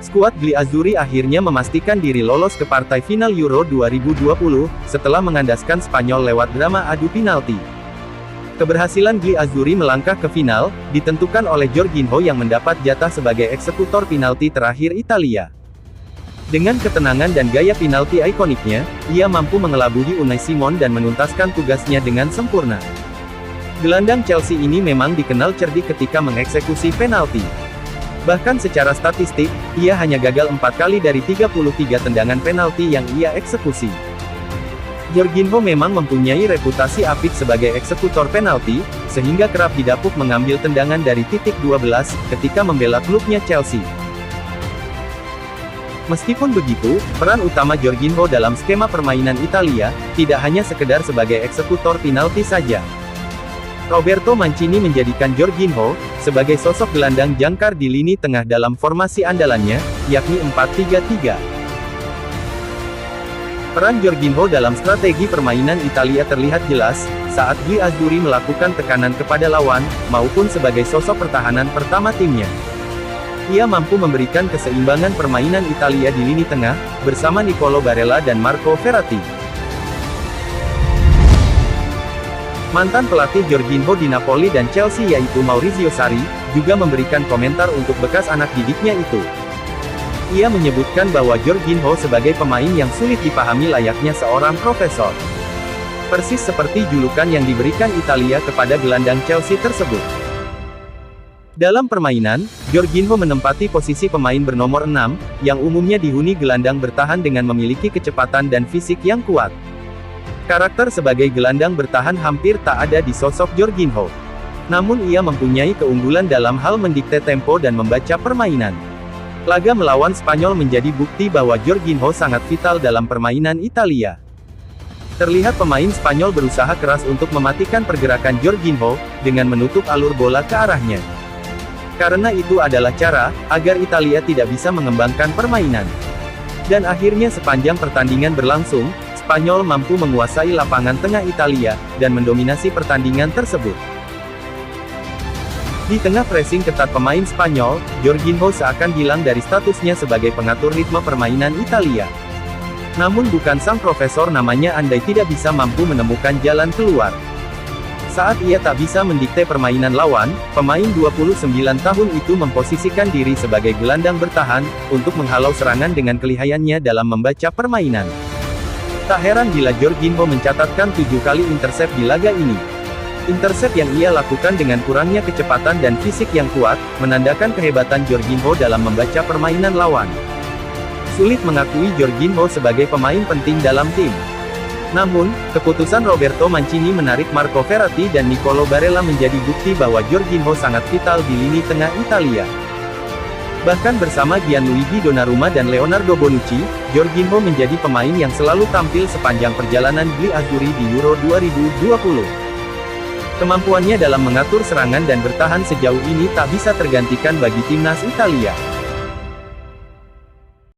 Skuad Gli-Azzurri akhirnya memastikan diri lolos ke partai final Euro 2020, setelah mengandaskan Spanyol lewat drama adu penalti. Keberhasilan Gli-Azzurri melangkah ke final, ditentukan oleh Jorginho yang mendapat jatah sebagai eksekutor penalti terakhir Italia. Dengan ketenangan dan gaya penalti ikoniknya, ia mampu mengelabui Unai Simon dan menuntaskan tugasnya dengan sempurna. Gelandang Chelsea ini memang dikenal cerdik ketika mengeksekusi penalti. Bahkan secara statistik, ia hanya gagal 4 kali dari 33 tendangan penalti yang ia eksekusi. Jorginho memang mempunyai reputasi apik sebagai eksekutor penalti, sehingga kerap didapuk mengambil tendangan dari titik 12, ketika membela klubnya Chelsea. Meskipun begitu, peran utama Jorginho dalam skema permainan Italia, tidak hanya sekedar sebagai eksekutor penalti saja. Roberto Mancini menjadikan Jorginho sebagai sosok gelandang jangkar di lini tengah dalam formasi andalannya, yakni 4-3-3. Peran Jorginho dalam strategi permainan Italia terlihat jelas, saat Gli-Azzurri melakukan tekanan kepada lawan, maupun sebagai sosok pertahanan pertama timnya. Ia mampu memberikan keseimbangan permainan Italia di lini tengah, bersama Nicolo Barella dan Marco Verratti. Mantan pelatih Jorginho di Napoli dan Chelsea yaitu Maurizio Sarri, juga memberikan komentar untuk bekas anak didiknya itu. Ia menyebutkan bahwa Jorginho sebagai pemain yang sulit dipahami layaknya seorang profesor. Persis seperti julukan yang diberikan Italia kepada gelandang Chelsea tersebut. Dalam permainan, Jorginho menempati posisi pemain bernomor 6, yang umumnya dihuni gelandang bertahan dengan memiliki kecepatan dan fisik yang kuat. Karakter sebagai gelandang bertahan hampir tak ada di sosok Jorginho. Namun ia mempunyai keunggulan dalam hal mendikte tempo dan membaca permainan. Laga melawan Spanyol menjadi bukti bahwa Jorginho sangat vital dalam permainan Italia. Terlihat pemain Spanyol berusaha keras untuk mematikan pergerakan Jorginho, dengan menutup alur bola ke arahnya. Karena itu adalah cara, agar Italia tidak bisa mengembangkan permainan. Dan akhirnya sepanjang pertandingan berlangsung, Spanyol mampu menguasai lapangan tengah Italia, dan mendominasi pertandingan tersebut. Di tengah pressing ketat pemain Spanyol, Jorginho seakan hilang dari statusnya sebagai pengatur ritme permainan Italia. Namun bukan sang profesor namanya andai tidak bisa mampu menemukan jalan keluar. Saat ia tak bisa mendikte permainan lawan, pemain 29 tahun itu memposisikan diri sebagai gelandang bertahan, untuk menghalau serangan dengan kelihayannya dalam membaca permainan. Tak heran bila Jorginho mencatatkan 7 kali intercept di laga ini. Intercept yang ia lakukan dengan kurangnya kecepatan dan fisik yang kuat, menandakan kehebatan Jorginho dalam membaca permainan lawan. Sulit mengakui Jorginho sebagai pemain penting dalam tim. Namun, keputusan Roberto Mancini menarik Marco Verratti dan Nicolo Barella menjadi bukti bahwa Jorginho sangat vital di lini tengah Italia. Bahkan bersama Gianluigi Donnarumma dan Leonardo Bonucci, Jorginho menjadi pemain yang selalu tampil sepanjang perjalanan Gli-Azzurri di Euro 2020. Kemampuannya dalam mengatur serangan dan bertahan sejauh ini tak bisa tergantikan bagi timnas Italia.